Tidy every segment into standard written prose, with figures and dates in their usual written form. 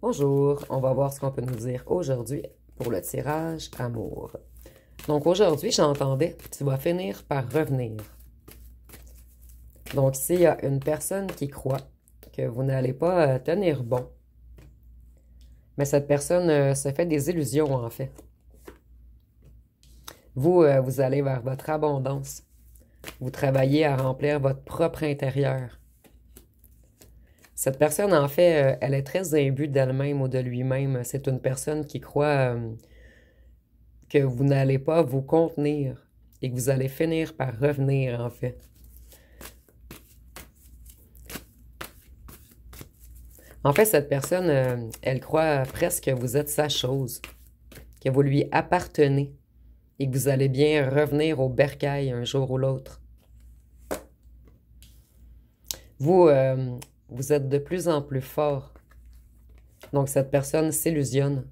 Bonjour, on va voir ce qu'on peut nous dire aujourd'hui pour le tirage amour. Donc aujourd'hui, j'entendais, tu vas finir par revenir. Donc s'il y a une personne qui croit que vous n'allez pas tenir bon, mais cette personne se fait des illusions en fait. Vous allez vers votre abondance. Vous travaillez à remplir votre propre intérieur. Cette personne, en fait, elle est très imbue d'elle-même ou de lui-même. C'est une personne qui croit que vous n'allez pas vous contenir et que vous allez finir par revenir, en fait. En fait, cette personne, elle croit presque que vous êtes sa chose, que vous lui appartenez et que vous allez bien revenir au bercail un jour ou l'autre. Vous êtes de plus en plus fort. Donc, cette personne s'illusionne.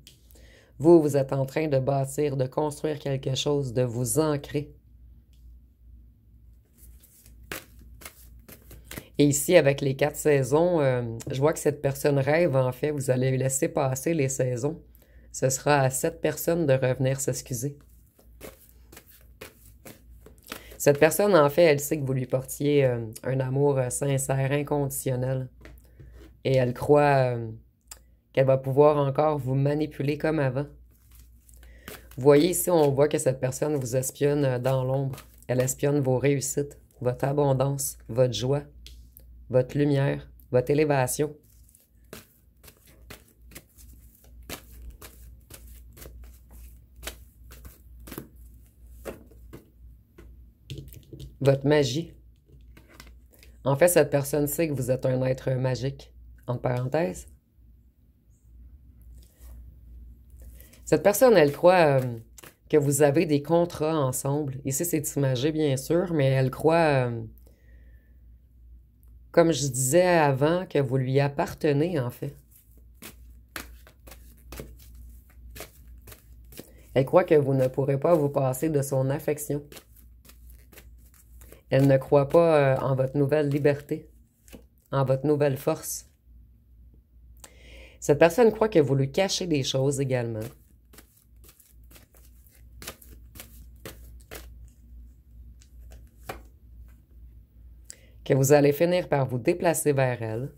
Vous êtes en train de bâtir, de construire quelque chose, de vous ancrer. Et ici, avec les 4 saisons, je vois que cette personne rêve, en fait. Vous allez laisser passer les saisons. Ce sera à cette personne de revenir s'excuser. Cette personne, en fait, elle sait que vous lui portiez un amour sincère, inconditionnel. Et elle croit qu'elle va pouvoir encore vous manipuler comme avant. Vous voyez ici, on voit que cette personne vous espionne dans l'ombre. Elle espionne vos réussites, votre abondance, votre joie, votre lumière, votre élévation. Votre magie. En fait, cette personne sait que vous êtes un être magique, entre parenthèses. Cette personne, elle croit que vous avez des contrats ensemble. Ici, c'est imagé, bien sûr, mais elle croit, comme je disais avant, que vous lui appartenez, en fait. Elle croit que vous ne pourrez pas vous passer de son affection. Elle ne croit pas en votre nouvelle liberté, en votre nouvelle force. Cette personne croit que vous lui cachez des choses également. Que vous allez finir par vous déplacer vers elle.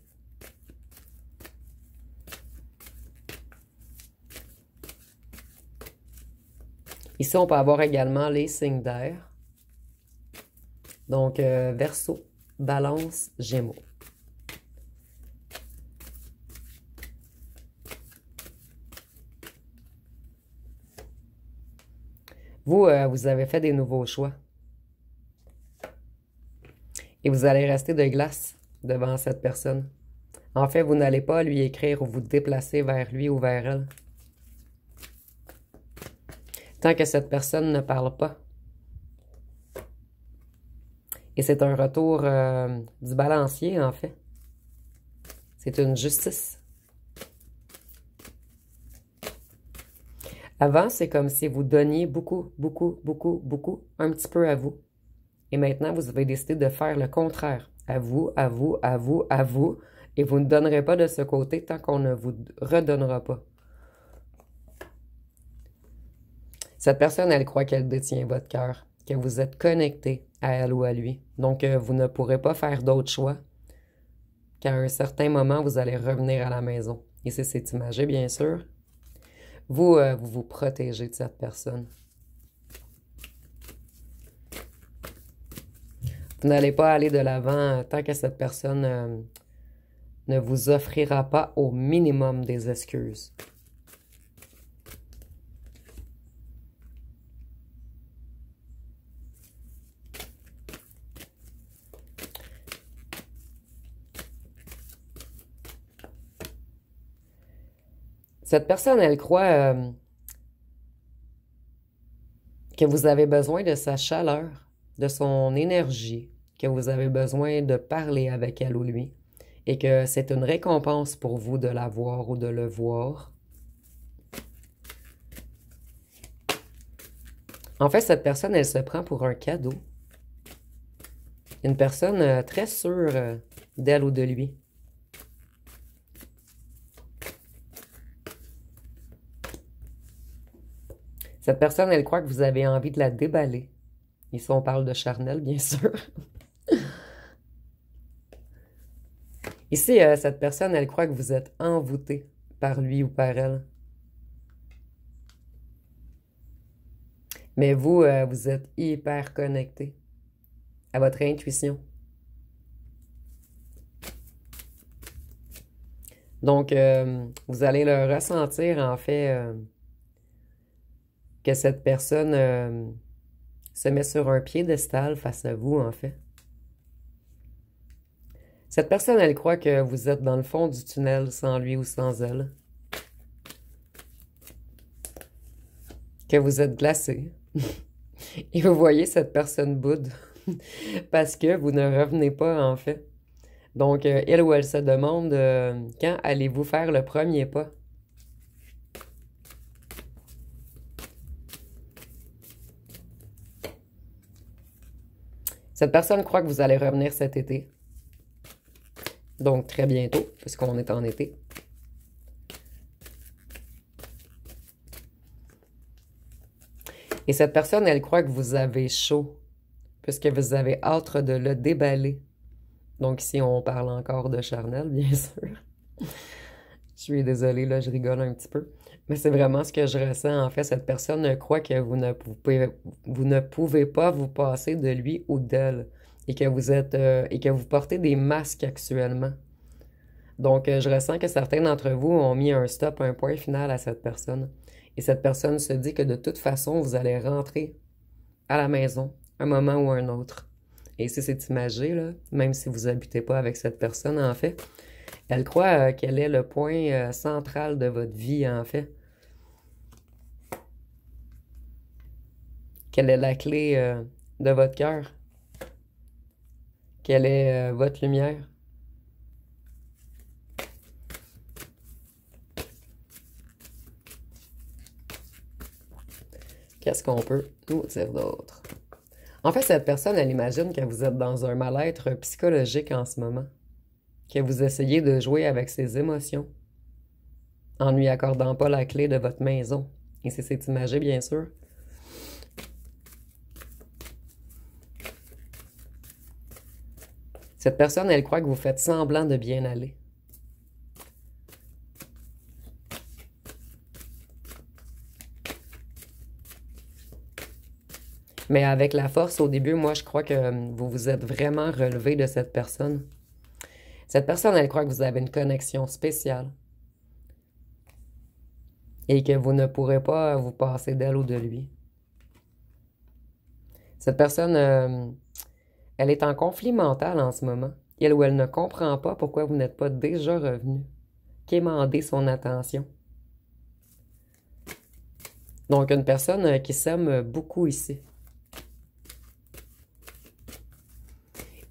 Ici, on peut avoir également les signes d'air. Donc, Verseau, Balance, Gémeaux. Vous avez fait des nouveaux choix. Et vous allez rester de glace devant cette personne. En fait, vous n'allez pas lui écrire ou vous déplacer vers lui ou vers elle. Tant que cette personne ne parle pas. Et c'est un retour du balancier, en fait. C'est une justice. Avant, c'est comme si vous donniez beaucoup, beaucoup, beaucoup, beaucoup, un petit peu à vous. Et maintenant, vous avez décidé de faire le contraire. À vous, à vous, à vous, à vous. Et vous ne donnerez pas de ce côté tant qu'on ne vous redonnera pas. Cette personne, elle croit qu'elle détient votre cœur, que vous êtes connecté à elle ou à lui. Donc, vous ne pourrez pas faire d'autres choix qu'à un certain moment, vous allez revenir à la maison. Ici, c'est imagé, bien sûr. Vous vous protégez de cette personne. Vous n'allez pas aller de l'avant tant que cette personne ne vous offrira pas au minimum des excuses. Cette personne, elle croit que vous avez besoin de sa chaleur, de son énergie, que vous avez besoin de parler avec elle ou lui, et que c'est une récompense pour vous de la voir ou de le voir. En fait, cette personne, elle se prend pour un cadeau. Une personne très sûre d'elle ou de lui. Cette personne, elle croit que vous avez envie de la déballer. Ici, on parle de charnel, bien sûr. Ici, cette personne, elle croit que vous êtes envoûté par lui ou par elle. Mais vous, vous êtes hyper connecté à votre intuition. Donc, vous allez le ressentir, en fait, que cette personne se met sur un piédestal face à vous, en fait. Cette personne, elle croit que vous êtes dans le fond du tunnel sans lui ou sans elle. Que vous êtes glacé. Et vous voyez cette personne boude parce que vous ne revenez pas, en fait. Donc, elle ou elle se demande quand allez-vous faire le premier pas? Cette personne croit que vous allez revenir cet été. Donc, très bientôt, puisqu'on est en été. Et cette personne, elle croit que vous avez chaud, puisque vous avez hâte de le déballer. Donc ici, on parle encore de charnel, bien sûr. Je suis désolée, là, je rigole un petit peu. Mais c'est vraiment ce que je ressens. En fait, cette personne croit que vous ne pouvez pas vous passer de lui ou d'elle. Et que vous êtes et que vous portez des masques actuellement. Donc, je ressens que certains d'entre vous ont mis un stop, un point final à cette personne. Et cette personne se dit que de toute façon, vous allez rentrer à la maison, un moment ou un autre. Et si c'est imagé, là, même si vous n'habitez pas avec cette personne, en fait, elle croit qu'elle est le point central de votre vie, en fait. Qu'elle est la clé de votre cœur. Qu'elle est votre lumière. Qu'est-ce qu'on peut nous dire d'autre? En fait, cette personne, elle imagine que vous êtes dans un mal-être psychologique en ce moment. Que vous essayez de jouer avec ses émotions. En ne lui accordant pas la clé de votre maison. Et c'est imagé, bien sûr. Cette personne, elle croit que vous faites semblant de bien aller. Mais avec la force, au début, moi, je crois que vous vous êtes vraiment relevé de cette personne. Cette personne, elle croit que vous avez une connexion spéciale. Et que vous ne pourrez pas vous passer d'elle ou de lui. Cette personne, elle est en conflit mental en ce moment. Elle ou elle ne comprend pas pourquoi vous n'êtes pas déjà revenu. Quémander son attention. Donc, une personne qui s'aime beaucoup ici.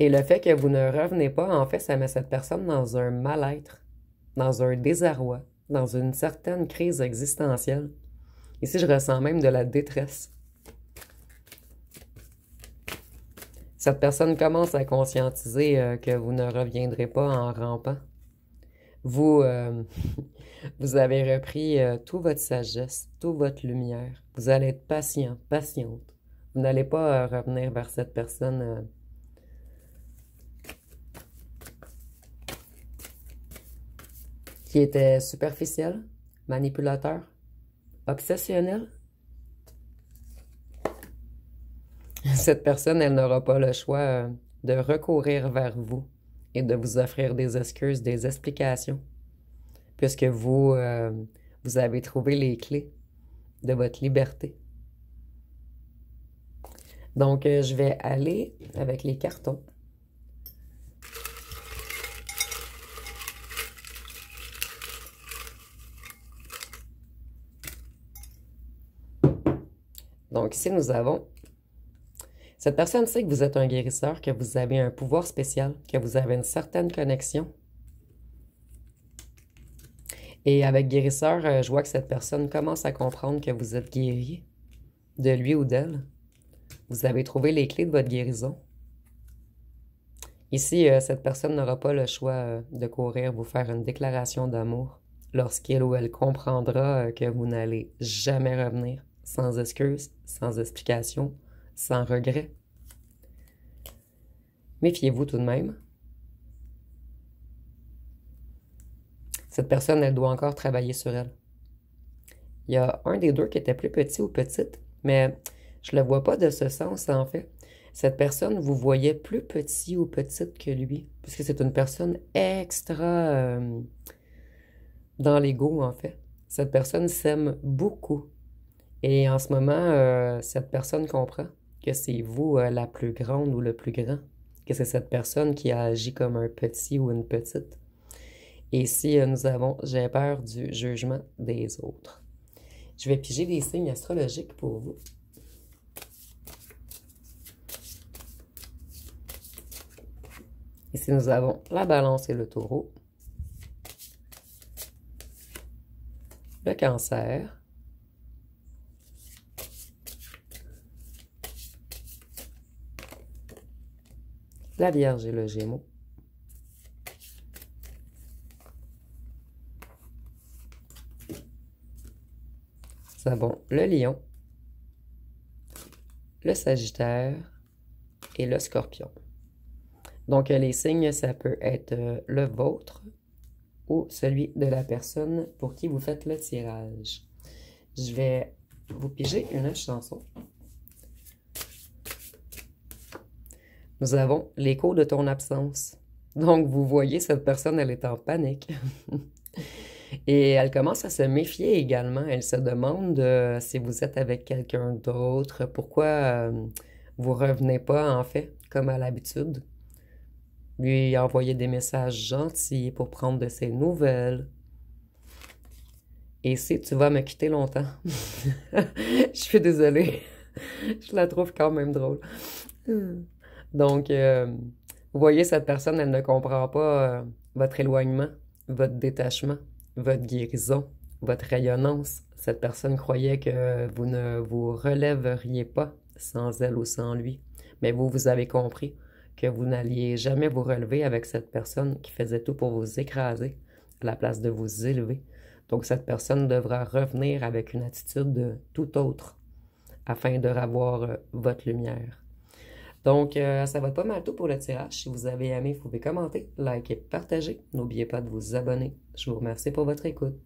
Et le fait que vous ne revenez pas, en fait, ça met cette personne dans un mal-être, dans un désarroi, dans une certaine crise existentielle. Ici, je ressens même de la détresse. Cette personne commence à conscientiser que vous ne reviendrez pas en rampant. Vous, vous avez repris toute votre sagesse, toute votre lumière. Vous allez être patient, patiente. Vous n'allez pas revenir vers cette personne qui était superficiel, manipulateur, obsessionnel. Cette personne, elle n'aura pas le choix de recourir vers vous et de vous offrir des excuses, des explications, puisque vous, vous avez trouvé les clés de votre liberté. Donc, je vais aller avec les cartons. Donc, ici, nous avons... Cette personne sait que vous êtes un guérisseur, que vous avez un pouvoir spécial, que vous avez une certaine connexion. Et avec guérisseur, je vois que cette personne commence à comprendre que vous êtes guéri de lui ou d'elle. Vous avez trouvé les clés de votre guérison. Ici, cette personne n'aura pas le choix de courir vous faire une déclaration d'amour lorsqu'il ou elle comprendra que vous n'allez jamais revenir sans excuse, sans explication, sans regret. Méfiez-vous tout de même. Cette personne, elle doit encore travailler sur elle. Il y a un des deux qui était plus petit ou petite, mais je ne le vois pas de ce sens en fait. Cette personne vous voyait plus petit ou petite que lui, puisque c'est une personne extra dans l'ego en fait. Cette personne s'aime beaucoup. Et en ce moment, cette personne comprend que c'est vous la plus grande ou le plus grand, que c'est cette personne qui a agi comme un petit ou une petite. Et ici, nous avons j'ai peur du jugement des autres. Je vais piger des signes astrologiques pour vous. Ici, nous avons la balance et le taureau, le cancer, la vierge et le gémeaux, nous avons le lion, le sagittaire et le scorpion. Donc, les signes, ça peut être le vôtre ou celui de la personne pour qui vous faites le tirage. Je vais vous piger une chanson. Nous avons l'écho de ton absence. Donc, vous voyez, cette personne, elle est en panique. Et elle commence à se méfier également. Elle se demande si vous êtes avec quelqu'un d'autre, pourquoi vous revenez pas, en fait, comme à l'habitude. Lui envoyer des messages gentils pour prendre de ses nouvelles. Et si tu vas me quitter longtemps, je suis désolée, je la trouve quand même drôle. Donc, vous voyez, cette personne, elle ne comprend pas votre éloignement, votre détachement, votre guérison, votre rayonnance. Cette personne croyait que vous ne vous relèveriez pas sans elle ou sans lui. Mais vous, vous avez compris que vous n'alliez jamais vous relever avec cette personne qui faisait tout pour vous écraser à la place de vous élever. Donc, cette personne devra revenir avec une attitude tout autre afin de revoir votre lumière. Donc, ça va pas mal tout pour le tirage. Si vous avez aimé, vous pouvez commenter, liker, partager. N'oubliez pas de vous abonner. Je vous remercie pour votre écoute.